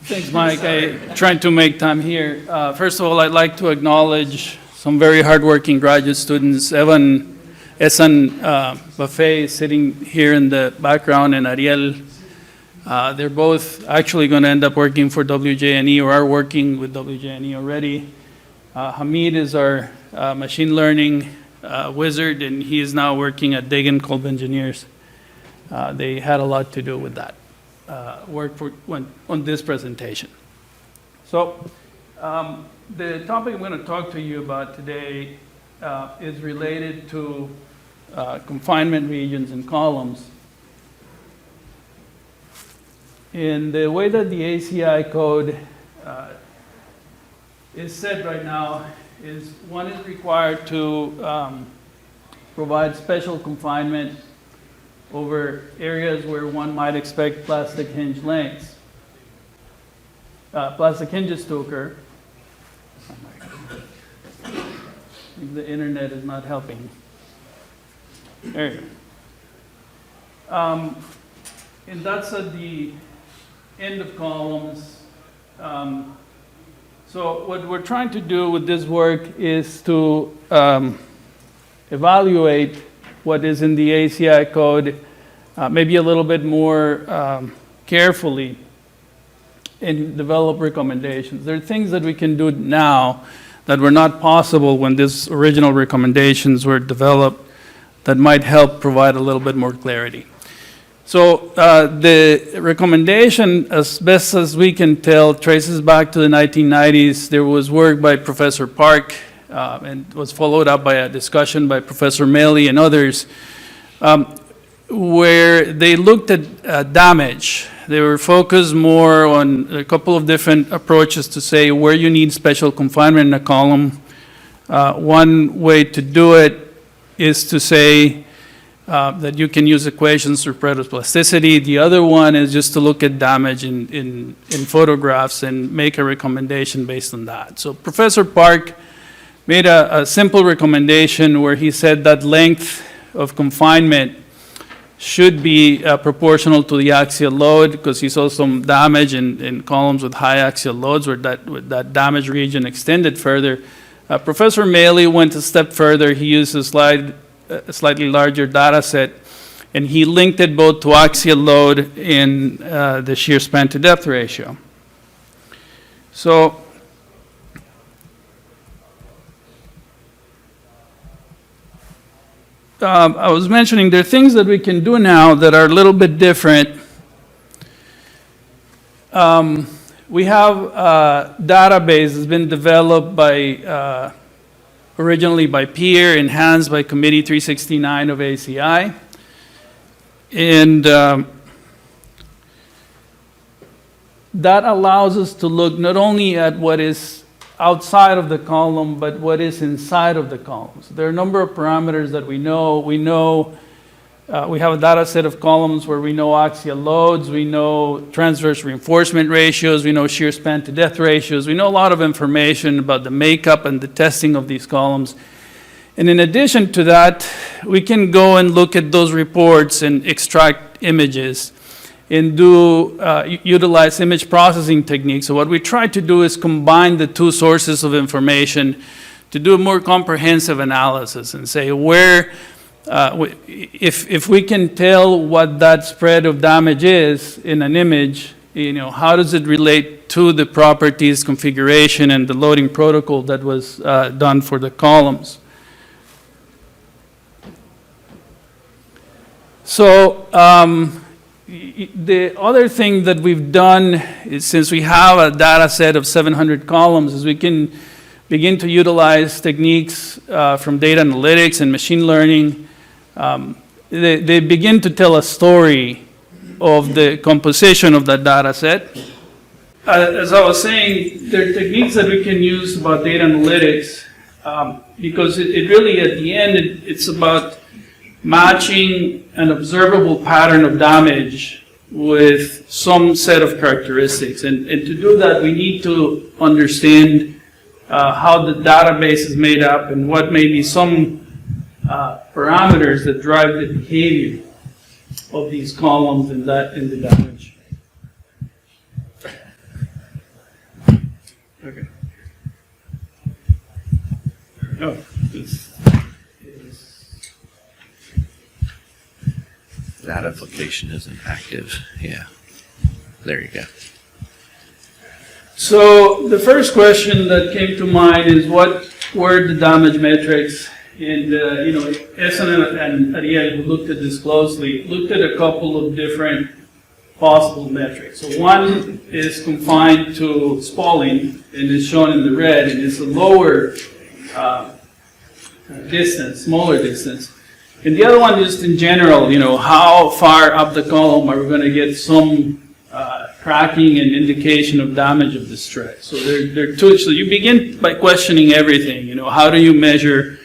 Thanks, Mike. I'm trying to make time here. First of all, I'd like to acknowledge some very hardworking graduate students. Esan Buffet is sitting here in the background, and Ariel. They're both actually going to end up working for WJNE or are working with WJNE already. Hamid is our machine learning wizard, and he is now working at Dagan Kolb Engineers. They had a lot to do with that work on this presentation. So the topic I'm going to talk to you about today is related to confinement regions and columns. In the way that the ACI code is set right now is one is required to provide special confinement over areas where one might expect plastic hinge lengths, plastic hinges to occur. The internet is not helping. There you go. And that's at the end of columns. So what we're trying to do with this work is to evaluate what is in the ACI code maybe a little bit more carefully and develop recommendations. There are things that we can do now that were not possible when these original recommendations were developed that might help provide a little bit more clarity. So the recommendation, as best as we can tell, traces back to the 1990s. There was work by Professor Park and was followed up by a discussion by Professor Maley and others where they looked at damage. They were focused more on a couple of different approaches to say where you need special confinement in a column. One way to do it is to say that you can use equations for plasticity. The other one is just to look at damage in photographs and make a recommendation based on that. So Professor Park made a simple recommendation where he said that length of confinement should be proportional to the axial load, because he saw some damage in columns with high axial loads where that damage region extended further. Professor Maley went a step further. He used a slightly larger data set, and he linked it both to axial load and the shear span to depth ratio. So I was mentioning there are things that we can do now that are a little bit different. We have a database that's been developed by originally by Peer, enhanced by Committee 369 of ACI. And that allows us to look not only at what is outside of the column, but what is inside of the columns. There are a number of parameters that we know. We have a data set of columns where we know axial loads, we know transverse reinforcement ratios, we know shear span to depth ratios. We know a lot of information about the makeup and the testing of these columns. And in addition to that, we can go and look at those reports and extract images and utilize image processing techniques. So what we try to do is combine the two sources of information to do a more comprehensive analysis and say where, if we can tell what that spread of damage is in an image, how does it relate to the properties, configuration, and the loading protocol that was done for the columns. So the other thing that we've done is, since we have a data set of 700 columns, is we can begin to utilize techniques from data analytics and machine learning. They begin to tell a story of the composition of that data set. As I was saying, there are techniques that we can use about data analytics because it really, at the end, it's about matching an observable pattern of damage with some set of characteristics. And to do that, we need to understand how the database is made up and what may be some parameters that drive the behavior of these columns in the damage. Oh, this is That application isn't active. Yeah. There you go. So the first question that came to mind is what were the damage metrics? And, Esan and Ariel, who looked at this closely, looked at a couple of different possible metrics. So one is confined to Spalling and is shown in the red, and it's a lower distance, smaller distance. And the other one just in general, how far up the column are we going to get some tracking and indication of damage of the stretch. So there are two. So you begin by questioning everything. How do you measure?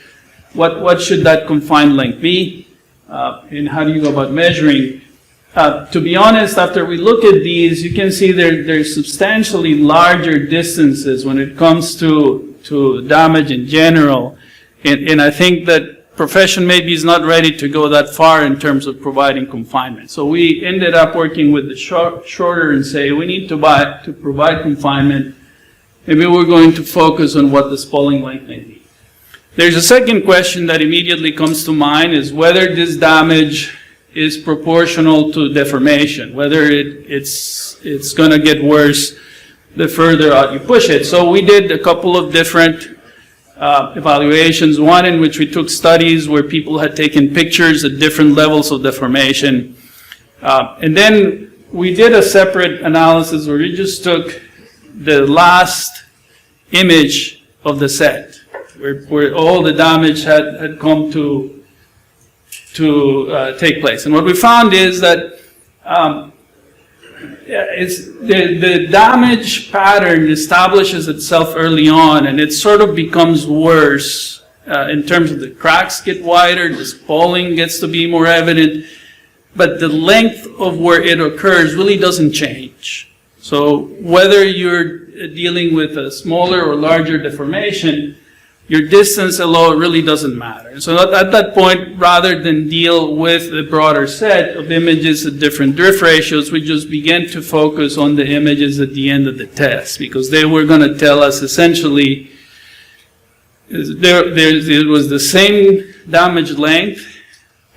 What should that confined length be? And how do you go about measuring? To be honest, after we look at these, you can see there's substantially larger distances when it comes to damage in general. And I think that profession maybe is not ready to go that far in terms of providing confinement. So we ended up working with the shorter and say we need to provide confinement. Maybe we're going to focus on what the Spalling length may be. There's a second question that immediately comes to mind is whether this damage is proportional to deformation, whether it's going to get worse the further out you push it. So we did a couple of different evaluations, one in which we took studies where people had taken pictures at different levels of deformation. And then we did a separate analysis where we just took the last image of the set, where all the damage had come to take place. And what we found is that the damage pattern establishes itself early on, and it sort of becomes worse in terms of the cracks get wider, the spalling gets to be more evident, but the length of where it occurs really doesn't change. So whether you're dealing with a smaller or larger deformation, your distance alone really doesn't matter. So at that point, rather than deal with a broader set of images at different drift ratios, we just began to focus on the images at the end of the test, because they were going to tell us essentially it was the same damage length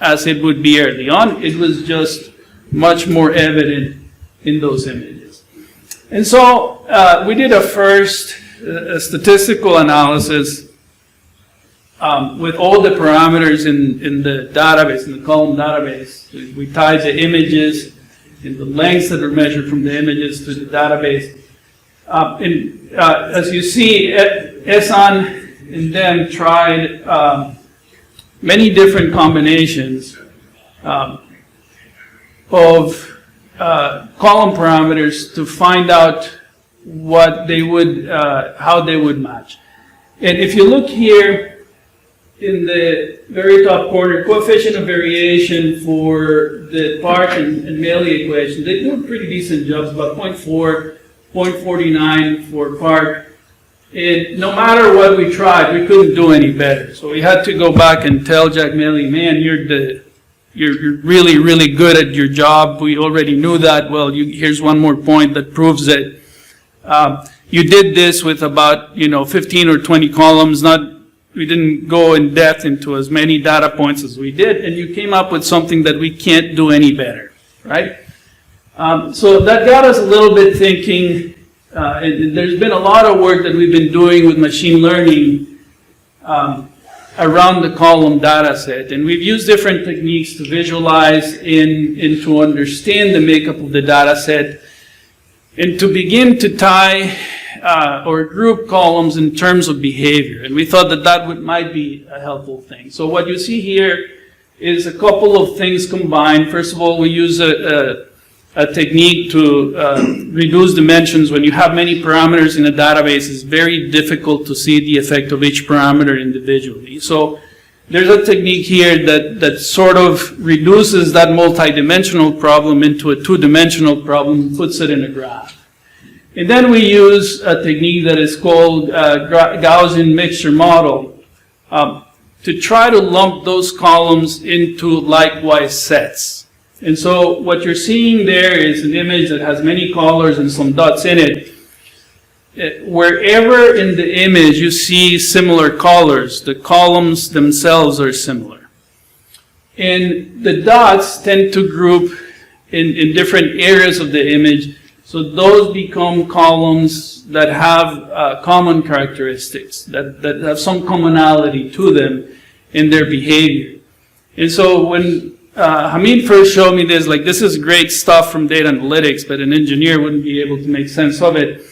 as it would be early on. It was just much more evident in those images. And so we did a first statistical analysis with all the parameters in the database, in the column database. We tied the images and the lengths that are measured from the images to the database. As you see, Esan and them tried many different combinations of column parameters to find out what they would, how they would match. And if you look here in the very top corner, coefficient of variation for the Park and Mealy equation, they do a pretty decent job, about 0.4, 0.49 for Park. And no matter what we tried, we couldn't do any better. So we had to go back and tell Jack Mealy, man, you're really, really good at your job. We already knew that. Well, here's one more point that proves it. You did this with about 15 or 20 columns. We didn't go in depth into as many data points as we did, and you came up with something that we can't do any better, right? So that got us a little bit thinking. And there's been a lot of work that we've been doing with machine learning around the column data set. And we've used different techniques to visualize and to understand the makeup of the data set and to begin to tie or group columns in terms of behavior. And we thought that might be a helpful thing. So what you see here is a couple of things combined. First of all, we use a technique to reduce dimensions. When you have many parameters in a database, it's very difficult to see the effect of each parameter individually. So there's a technique here that sort of reduces that multidimensional problem into a two-dimensional problem, puts it in a graph. And then we use a technique that is called Gaussian mixture model to try to lump those columns into likewise sets. And so what you're seeing there is an image that has many colors and some dots in it. wherever in the image you see similar colors, the columns themselves are similar. And the dots tend to group in different areas of the image, so those become columns that have common characteristics, that have some commonality to them in their behavior. And so when Hamid first showed me this, like, this is great stuff from data analytics, but an engineer wouldn't be able to make sense of it.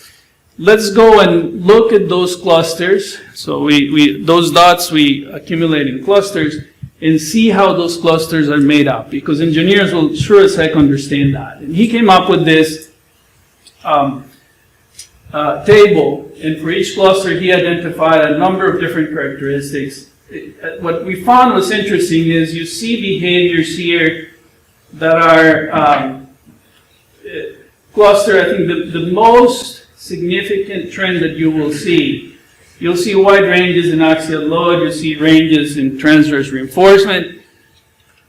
Let's go and look at those clusters. So those dots we accumulate in clusters and see how those clusters are made up, because engineers will sure as heck understand that. And he came up with this table, and for each cluster he identified a number of different characteristics. What we found was interesting is you see behaviors here that are cluster. I think the most significant trend that you will see, you'll see wide ranges in axial load, you'll see ranges in transverse reinforcement,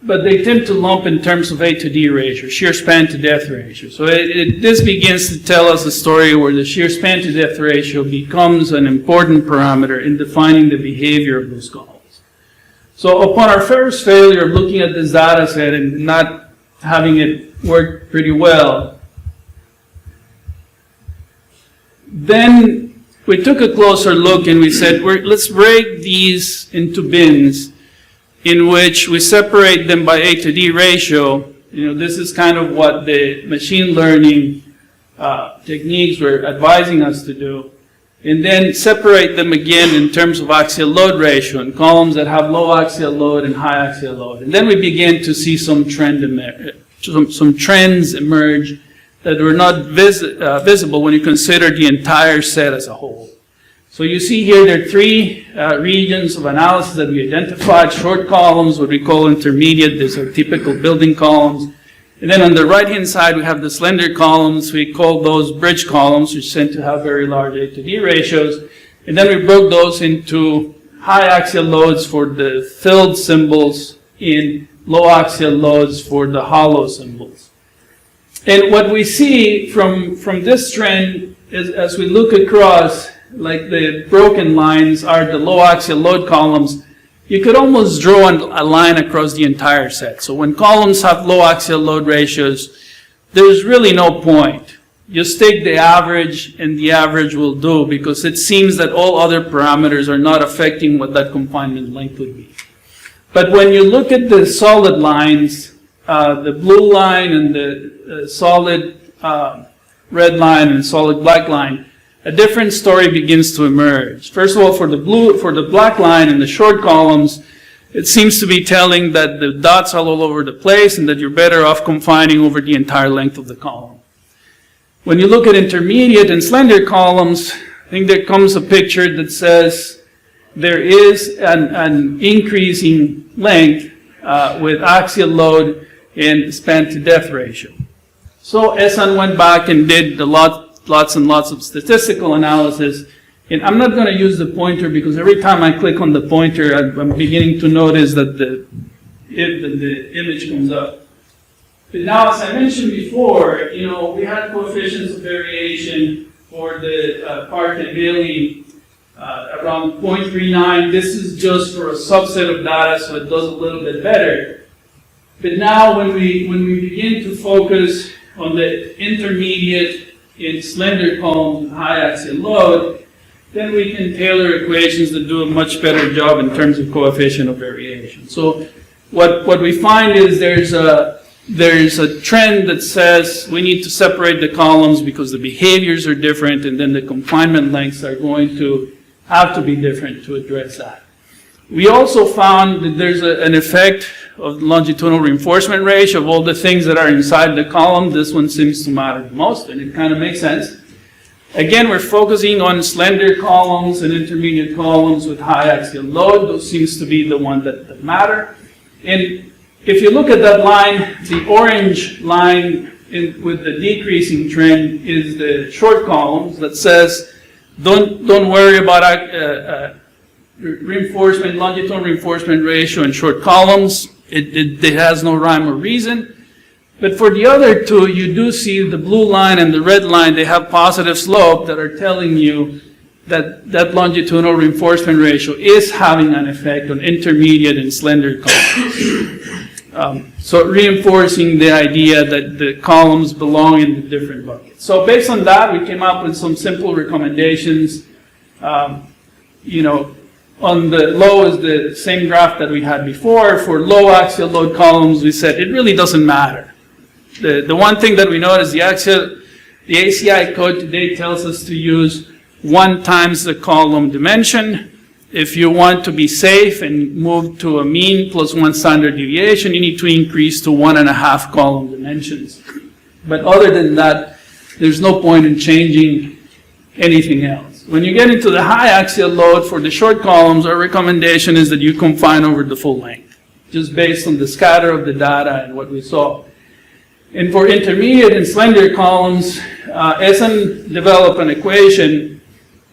but they tend to lump in terms of A to D ratio, shear span to depth ratio. So this begins to tell us a story where the shear span to depth ratio becomes an important parameter in defining the behavior of those columns. So upon our first failure of looking at this data set and not having it work pretty well, then we took a closer look and we said, let's break these into bins in which we separate them by A to D ratio. You know, this is kind of what the machine learning techniques were advising us to do. And then separate them again in terms of axial load ratio in columns that have low axial load and high axial load. And then we began to see some trends emerge that were not visible when you consider the entire set as a whole. So you see here there are three regions of analysis that we identified: short columns, what we call intermediate, these are typical building columns. And then on the right-hand side, we have the slender columns. We call those bridge columns, which tend to have very large A to D ratios. And then we broke those into high axial loads for the filled symbols and low axial loads for the hollow symbols. And what we see from this trend is, as we look across, like the broken lines are the low axial load columns, you could almost draw a line across the entire set. So when columns have low axial load ratios, there's really no point. Just take the average and the average will do, because it seems that all other parameters are not affecting what that confinement length would be. But when you look at the solid lines, the blue line and the solid red line and solid black line, a different story begins to emerge. First of all, for the black line and the short columns, it seems to be telling that the dots are all over the place and that you're better off confining over the entire length of the column. When you look at intermediate and slender columns, I think there comes a picture that says there is an increasing length with axial load and span to depth ratio. So Esan went back and did lots and lots of statistical analysis. And I'm not going to use the pointer because every time I click on the pointer, I'm beginning to notice that the image comes up. But now, as I mentioned before, you know, we had coefficients of variation for the Park and Bailey around 0.39. This is just for a subset of data, so it does a little bit better. But now, when we begin to focus on the intermediate in slender columns with high axial load, then we can tailor equations that do a much better job in terms of coefficient of variation. So what we find is there's a trend that says we need to separate the columns because the behaviors are different, and then the confinement lengths are going to have to be different to address that. We also found that there's an effect of longitudinal reinforcement ratio. Of all the things that are inside the column, this one seems to matter the most, and it kind of makes sense. Again, we're focusing on slender columns and intermediate columns with high axial load. Those seems to be the ones that matter. And if you look at that line, the orange line with the decreasing trend is the short columns that says don't worry about reinforcement, longitudinal reinforcement ratio in short columns. It has no rhyme or reason. But for the other two, you do see the blue line and the red line, they have positive slope that are telling you that that longitudinal reinforcement ratio is having an effect on intermediate and slender columns. So reinforcing the idea that the columns belong in the different buckets. So based on that, we came up with some simple recommendations. On the low is the same graph that we had before. For low axial load columns, we said it really doesn't matter. The one thing that we know is the ACI code today tells us to use 1 times the column dimension. If you want to be safe and move to a mean plus 1 standard deviation, you need to increase to 1.5 column dimensions. But other than that, there's no point in changing anything else. When you get into the high axial load for the short columns, our recommendation is that you confine over the full length, just based on the scatter of the data and what we saw. And for intermediate and slender columns, SN developed an equation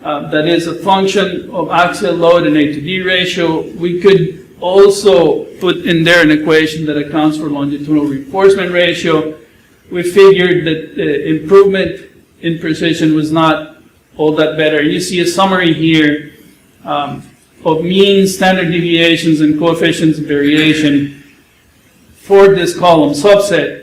that is a function of axial load and A to D ratio. We could also put in there an equation that accounts for longitudinal reinforcement ratio. We figured that the improvement in precision was not all that better. You see a summary here of mean, standard deviations, and coefficients of variation for this column subset.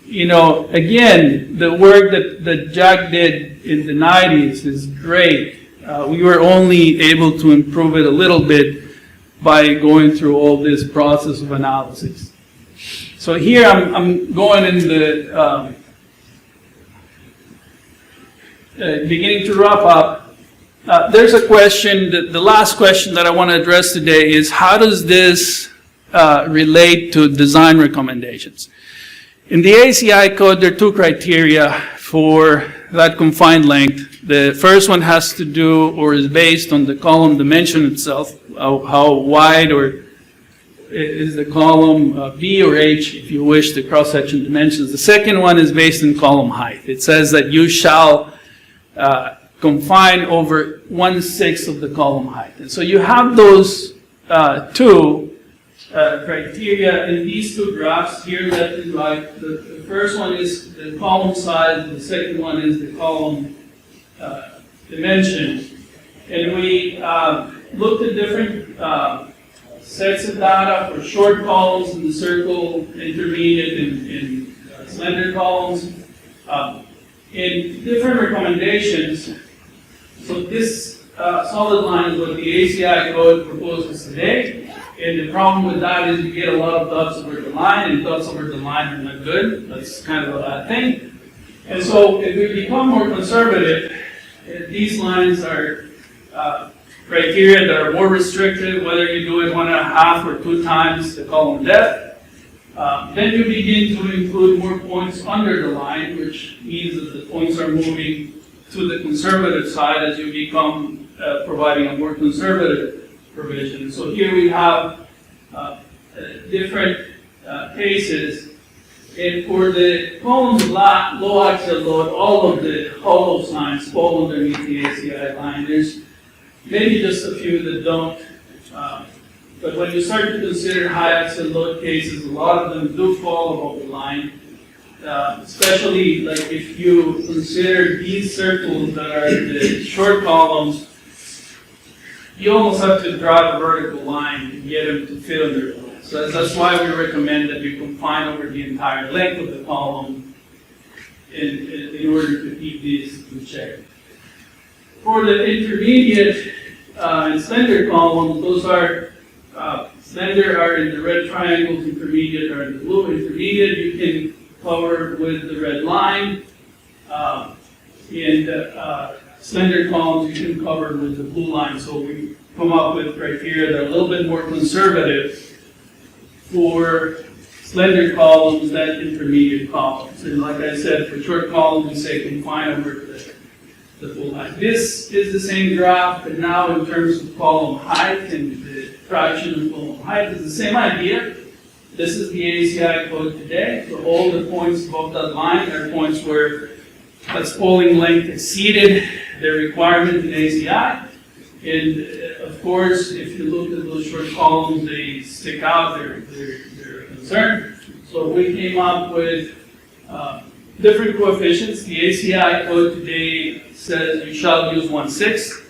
Again, the work that Jack did in the 90s is great. We were only able to improve it a little bit by going through all this process of analysis. So here I'm going in the beginning to wrap up. There's a question, the last question that I want to address today is, how does this relate to design recommendations? In the ACI code, there are 2 criteria for that confined length. The first one has to do, or is based on the column dimension itself, how wide or is the column B or H, if you wish, the cross-section dimensions. The second one is based on column height. It says that you shall confine over 1/6 of the column height. And so you have those 2 criteria in these 2 graphs here, left and right. The first one is the column size, the second one is the column dimension. And we looked at different sets of data for short columns in the circle, intermediate, and slender columns. In different recommendations, so this solid line is what the ACI code proposes today. And the problem with that is you get a lot of dots over the line, and dots over the line are not good. That's kind of a bad thing. And so if we become more conservative, these lines are criteria that are more restrictive, whether you do it 1.5 or 2 times the column depth. Then you begin to include more points under the line, which means that the points are moving to the conservative side as you become providing a more conservative provision. So here we have different cases. And for the columns of low axial load, all of the hollow signs fall underneath the ACI line. There's maybe just a few that don't. But when you start to consider high axial load cases, a lot of them do fall above the line. Especially like if you consider these circles that are the short columns, you almost have to draw a vertical line to get them to fit under the line. So that's why we recommend that you confine over the entire length of the column in order to keep these in check. For the intermediate and slender columns, those are slender are in the red triangles, intermediate are in the blue. Intermediate you can cover with the red line, and slender columns you can cover with the blue line. So we come up with criteria that are a little bit more conservative for slender columns than intermediate columns. And like I said, for short columns, we say confine over the full height. This is the same graph, but now in terms of column height and the fraction of column height is the same idea. This is the ACI code today. So all the points above that line are points where that spalling length exceeded the requirement in ACI. And of course, if you look at those short columns, they stick out, they're a concern. So we came up with different coefficients. The ACI code today says you shall use 1/6.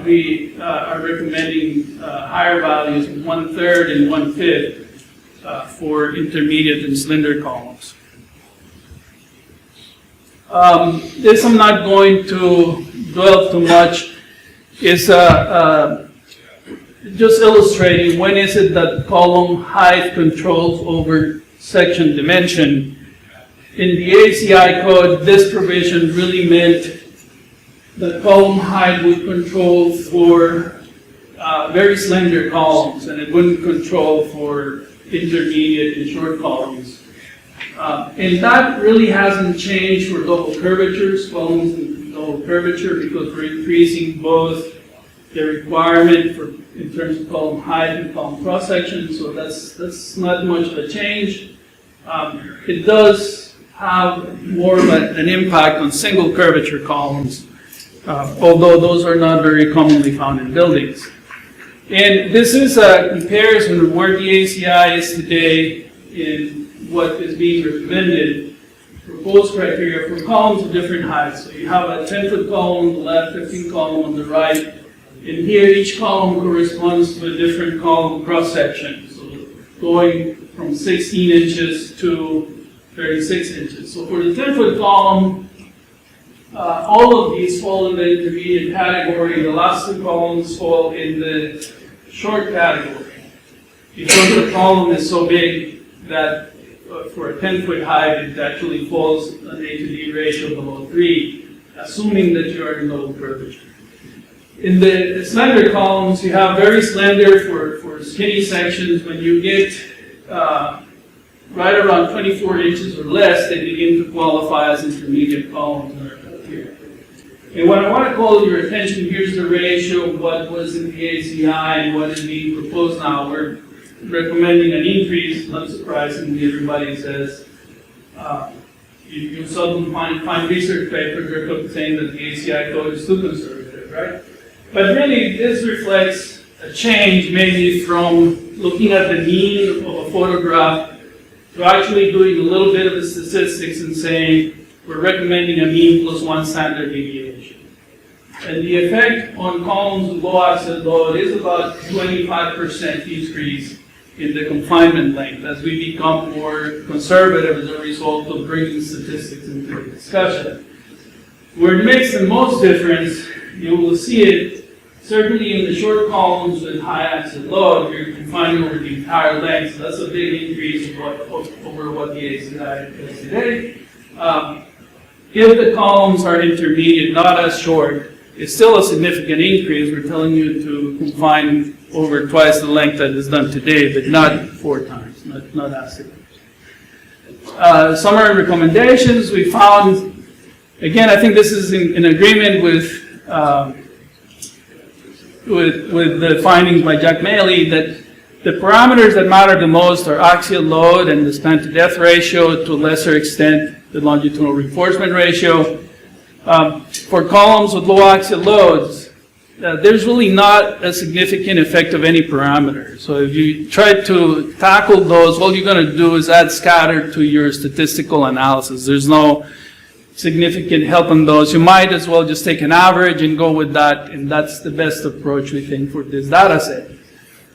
We are recommending higher values, 1/3 and 1/5 for intermediate and slender columns. This I'm not going to dwell too much. It's just illustrating when is it that column height controls over section dimension. In the ACI code, this provision really meant that column height would control for very slender columns, and it wouldn't control for intermediate and short columns. And that really hasn't changed for double curvatures, columns and double curvature, because we're increasing both the requirement for in terms of column height and column cross section. So that's not much of a change. It does have more of an impact on single curvature columns, although those are not very commonly found in buildings. And this is a comparison of where the ACI is today in what is being recommended, proposed criteria for columns of different heights. So you have a 10-foot column on the left, 15 column on the right, and here each column corresponds to a different column cross-section. So going from 16 inches to 36 inches. So for the 10-foot column, all of these fall in the intermediate category. The last two columns fall in the short category, because the column is so big that for a 10-foot height, it actually falls an A to D ratio below 3, assuming that you are in low curvature. In the slender columns, you have very slender for skinny sections. When you get right around 24 inches or less, they begin to qualify as intermediate columns that are up here. And what I want to call your attention, here's the ratio of what was in the ACI and what is being proposed now. We're recommending an increase. Not surprisingly, everybody says, you seldom find research papers saying that the ACI code is too conservative, right? But really, this reflects a change maybe from looking at the mean of a photograph to actually doing a little bit of the statistics and saying, we're recommending a mean plus 1 standard deviation. And the effect on columns with low axial load is about 25% decrease in the confinement length as we become more conservative as a result of bringing statistics into the discussion. Where it makes the most difference, you will see it certainly in the short columns with high axial load. You're confining over the entire length, so that's a big increase over what the ACI is today. If the columns are intermediate, not as short, it's still a significant increase. We're telling you to confine over twice the length that is done today, but not 4 times, not as significant. Summary recommendations, we found, again, I think this is in agreement with the findings by Jack Maley, that the parameters that matter the most are axial load and the span to depth ratio, to a lesser extent the longitudinal reinforcement ratio. For columns with low axial loads, there's really not a significant effect of any parameter. So if you try to tackle those, all you're going to do is add scatter to your statistical analysis. There's no significant help on those. You might as well just take an average and go with that, and that's the best approach, we think, for this data set.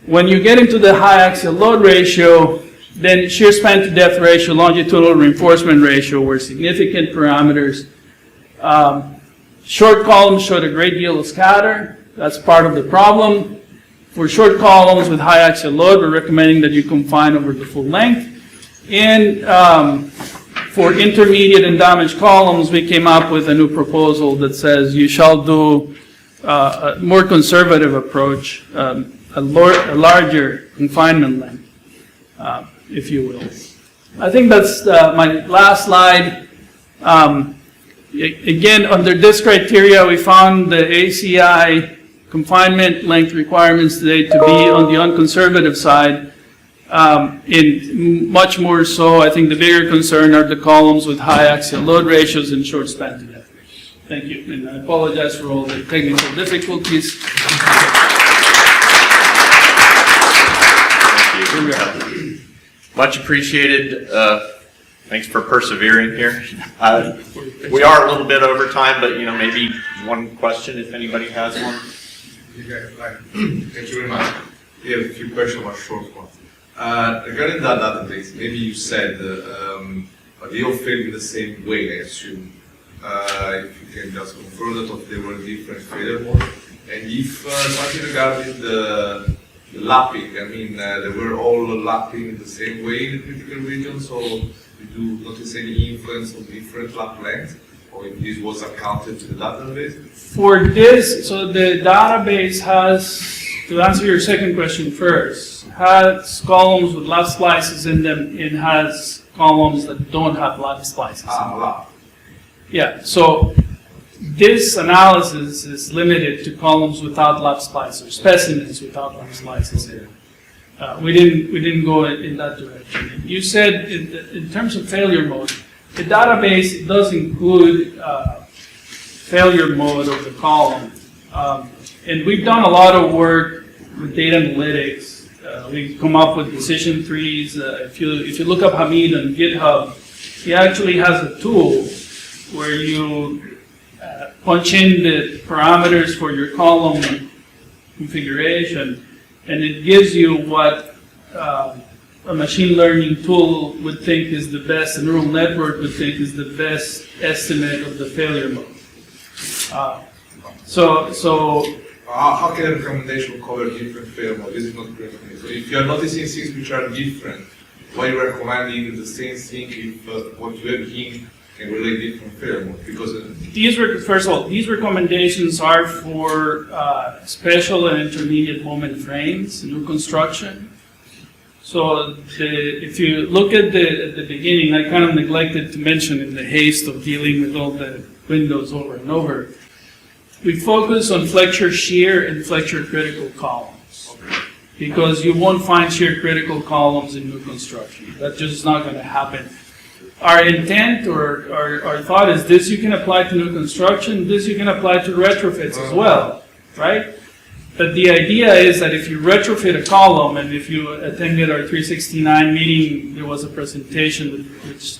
When you get into the high axial load ratio, then shear span to depth ratio, longitudinal reinforcement ratio were significant parameters. Short columns showed a great deal of scatter. That's part of the problem. For short columns with high axial load, we're recommending that you confine over the full length. And for intermediate and damaged columns, we came up with a new proposal that says you shall do a more conservative approach, a larger confinement length, if you will. I think that's my last slide. Again, under this criteria, we found the ACI confinement length requirements today to be on the unconservative side. In much more so, I think the bigger concern are the columns with high axial load ratios and short span to depth ratios. Thank you, and I apologize for all the technical difficulties. Much appreciated. Thanks for persevering here. We are a little bit over time, but maybe one question if anybody has one. Thank you very much. We have a few questions, but short ones. Regarding that database, maybe you said they all fail in the same way, I assume. If you can just confirm that, or if there were different failure modes. And if something regarding the lapping, I mean, they were all lapping in the same way in the critical region, so you do notice any influence of different lap lengths, or if this was accounted to the database? For this, so the database has, to answer your second question first, has columns with lap splices in them. It has columns that don't have lap splices in them. Lap. Yeah, so this analysis is limited to columns without lap splices, or specimens without lap splices in them. We didn't go in that direction. You said in terms of failure mode, the database does include failure mode of the column, and we've done a lot of work with data analytics. We've come up with decision trees. If you look up Hamid on GitHub, he actually has a tool where you punch in the parameters for your column configuration, and it gives you what a machine learning tool would think is the best, a neural network would think is the best estimate of the failure mode. How can a recommendation cover different failure modes? This is not correct. So if you are noticing things which are different, why are you recommending the same thing if what you have here can relate different failure modes? Because first of all, these recommendations are for special and intermediate moment frames, new construction. So if you look at the beginning, I kind of neglected to mention in the haste of dealing with all the windows over and over, we focus on flexure shear and flexure critical columns. Because you won't find shear critical columns in new construction. That's just not going to happen. Our intent or our thought is this you can apply to new construction, this you can apply to retrofits as well, right? But the idea is that if you retrofit a column, and if you attended our 369 meeting, there was a presentation which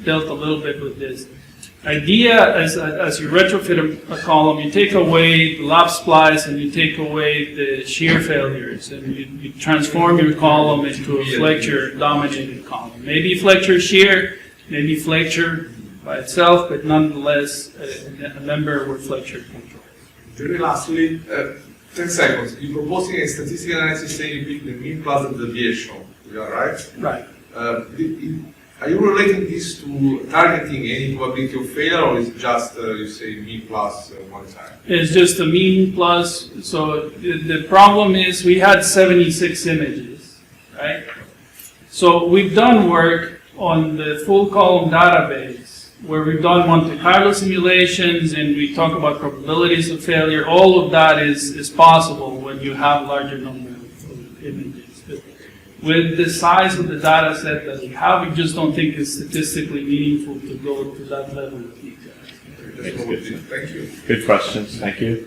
dealt a little bit with this. Idea as you retrofit a column, you take away the lap splice and you take away the shear failures, and you transform your column into a flexure-dominated column. Maybe flexure shear, maybe flexure by itself, but nonetheless a member where flexure controls. very lastly, 10 seconds. You're proposing a statistical analysis saying you pick the mean plus the deviation. Is that right? Right. Are you relating this to targeting any probability of failure, or is it just you say mean plus one time? It's just a mean plus. So the problem is we had 76 images, right? So we've done work on the full column database where we've done Monte Carlo simulations and we talk about probabilities of failure. All of that is possible when you have larger number of images. With the size of the data set that we have, we just don't think it's statistically meaningful to go to that level of detail. Thank you. Good questions. Thank you.